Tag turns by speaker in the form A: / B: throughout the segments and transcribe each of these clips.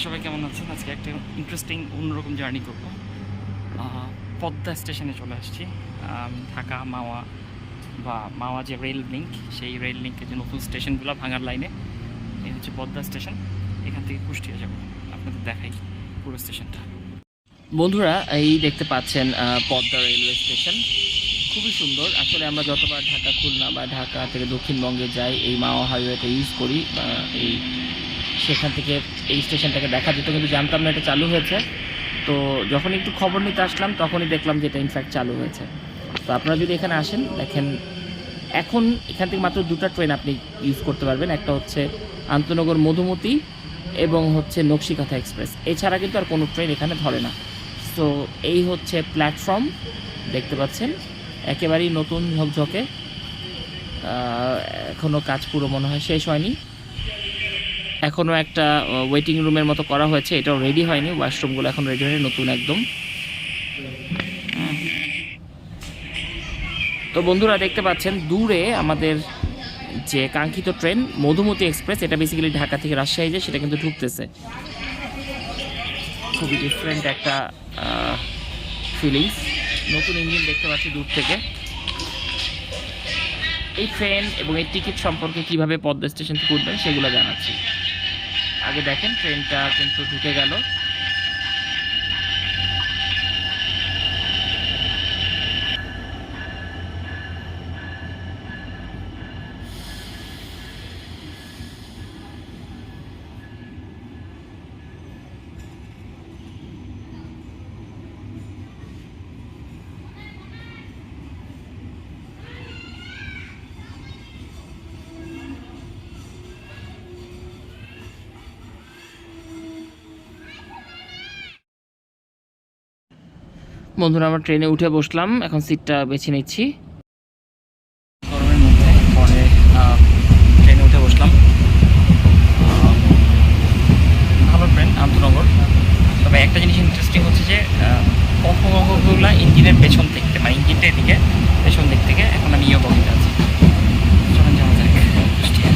A: সবাই কেমন আছেন? আজকে একটা ইন্টারেস্টিং অন্যরকম জার্নি করব। পদ্মা স্টেশনে চলে আসছি। ঢাকা মাওয়া বা মাওয়া যে রেল লিঙ্ক, সেই রেল লিঙ্কের যে নতুন স্টেশনগুলো ভাঙার লাইনে, এই হচ্ছে পদ্মা স্টেশন। এখান থেকে কুষ্টিয়া যাব, আপনাদের দেখাই পুরো স্টেশনটা। বন্ধুরা, এই দেখতে পাচ্ছেন পদ্মা রেলওয়ে স্টেশন, খুবই সুন্দর। আসলে আমরা যতবার ঢাকা খুলনা বা ঢাকা থেকে দক্ষিণবঙ্গে যাই, এই মাওয়া হাইওয়েটা ইউজ করি। এই সেখান থেকে এই স্টেশনটাকে দেখা যেত, কিন্তু জানতাম না এটা চালু হয়েছে। তো যখন একটু খবর নিতে আসলাম, তখনই দেখলাম যে এটা ইনফ্যাক্ট চালু হয়েছে। তো আপনারা যদি এখানে আসেন, দেখেন এখন এখান থেকে মাত্র দুটো ট্রেন আপনি ইউজ করতে পারবেন। একটা হচ্ছে আন্তনগর মধুমতি এবং হচ্ছে নকশিকাথা এক্সপ্রেস। এছাড়া কিন্তু আর কোনো ট্রেন এখানে ধরে না। সো এই হচ্ছে প্ল্যাটফর্ম, দেখতে পাচ্ছেন একেবারেই নতুন ঝকঝকে। এখনও কাজ পুরো মনে হয় শেষ হয়নি। এখনও একটা ওয়েটিং রুমের মতো করা হয়েছে, এটাও রেডি হয়নি। ওয়াশরুমগুলো এখন রেডি হয়নি, নতুন একদম। তো বন্ধুরা দেখতে পাচ্ছেন দূরে আমাদের যে কাঙ্ক্ষিত ট্রেন মধুমতি এক্সপ্রেস, এটা বেসিক্যালি ঢাকা থেকে রাজশাহী যায়, সেটা কিন্তু ঢুকতেছে। খুবই ডিফারেন্ট একটা ফিলিংস। নতুন ইঞ্জিন দেখতে পাচ্ছি দূর থেকে। এই ট্রেন এবং এই টিকিট সম্পর্কে কিভাবে পদ্মা স্টেশন থেকে উঠবেন সেগুলো জানাচ্ছি। আগে দেখেন ট্রেনটা কিন্তু ঢুকে গেল। বন্ধুরা, আমরা ট্রেনে উঠে বসলাম, এখন সিটটা বেছে নিচ্ছি। গরমের মধ্যে পরে ট্রেনে উঠে বসলাম। ভালো ট্রেন, আন্তনগর। তবে একটা জিনিস ইন্টারেস্টিং হচ্ছে যে কখগুলা ইঞ্জিনের পেছন দিক থেকে, মানে ইঞ্জিনটা এদিকে পেছন দিক থেকে। এখন আমি ইয়ে বগিতে আছি। চলেন যাওয়া যাক কুষ্টিয়া।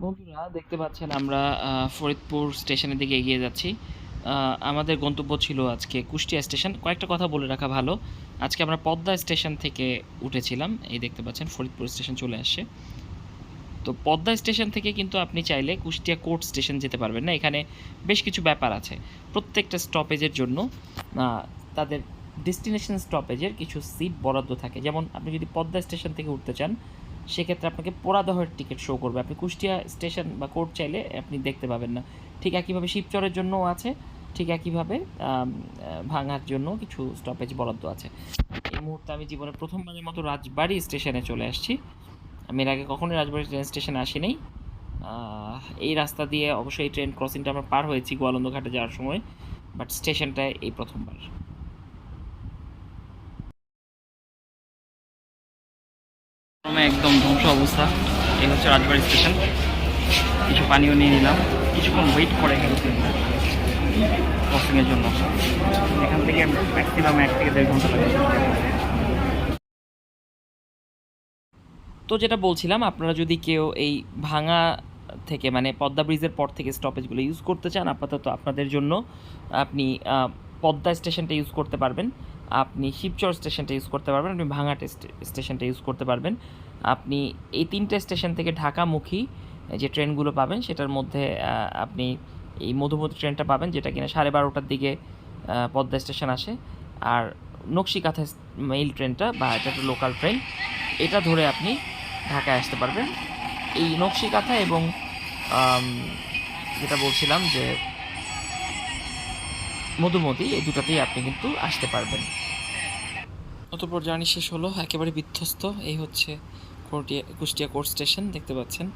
A: বন্ধুরা দেখতে পাচ্ছেন আমরা ফরিদপুর স্টেশনের দিকে এগিয়ে যাচ্ছি। আমাদের গন্তব্য ছিল আজকে কুষ্টিয়া স্টেশন। কয়েকটা কথা বলে রাখা ভালো, আজকে আমরা পদ্মা স্টেশন থেকে উঠেছিলাম, এই দেখতে পাচ্ছেন ফরিদপুর স্টেশন চলে আসছে। তো পদ্মা স্টেশন থেকে কিন্তু আপনি চাইলে কুষ্টিয়া কোর্ট স্টেশন যেতে পারবেন না, এখানে বেশ কিছু ব্যাপার আছে। প্রত্যেকটা স্টপেজের জন্য তাদের ডেস্টিনেশন স্টপেজের কিছু সিট বরাদ্দ থাকে। যেমন আপনি যদি পদ্মা স্টেশন থেকে উঠতে চান, সেক্ষেত্রে আপনাকে পোড়াদহের টিকিট শো করবে, আপনি কুষ্টিয়া স্টেশন বা কোর্ট চাইলে আপনি দেখতে পাবেন না। ঠিক একইভাবে শিবচরের জন্যও আছে, ঠিক একইভাবে ভাঙার জন্য কিছু স্টপেজ বরাদ্দ আছে। এই মুহূর্তে আমি জীবনে প্রথমবারের মতো রাজবাড়ী স্টেশনে চলে আসছি। আমি এর আগে কখনোই রাজবাড়ী ট্রেন স্টেশনে আসিনি। এই রাস্তা দিয়ে অবশ্যই এই ট্রেন ক্রসিংটা আমরা পার হয়েছি গোয়ালন্দ ঘাটে যাওয়ার সময়, বাট স্টেশনটায় এই প্রথমবার। একদম ধ্বংস অবস্থা। এই হচ্ছে রাজবাড়ী স্টেশন। কিছু পানিও নিয়ে নিলাম, কিছুক্ষণ ওয়েট করে গেছি ক্রসিংয়ের জন্য। এখান থেকে ম্যাক্সিমাম 1 থেকে 1.5 ঘন্টা লাগে। তো যেটা বলছিলাম, আপনারা যদি কেউ এই ভাঙা থেকে মানে পদ্মা ব্রিজের পর থেকে স্টপেজগুলো ইউজ করতে চান, আপাতত আপনাদের জন্য আপনি পদ্মা স্টেশনটা ইউজ করতে পারবেন, আপনি শিবচর স্টেশনটা ইউজ করতে পারবেন, আপনি ভাঙা স্টেশনটা ইউজ করতে পারবেন। আপনি এই 3টে স্টেশন থেকে ঢাকামুখী যে ট্রেনগুলো পাবেন সেটার মধ্যে আপনি এই মধুমতি ট্রেনটা পাবেন, যেটা কিনা 12:30টার দিকে পদ্মা স্টেশন আসে। আর নকশিকাথা মেইল ট্রেনটা বা এটা একটা লোকাল ট্রেন, এটা ধরে আপনি ঢাকায় আসতে পারবেন। এই নকশিকাথা এবং যেটা বলছিলাম যে মধুমতি, এই দুটাতেই আপনি কিন্তু আসতে পারবেন। অতঃপর জার্নি শেষ হলো, একেবারে বিধ্বস্ত। এই হচ্ছে কুষ্টিয়া কোর্ট স্টেশন, দেখতে পাচ্ছেন।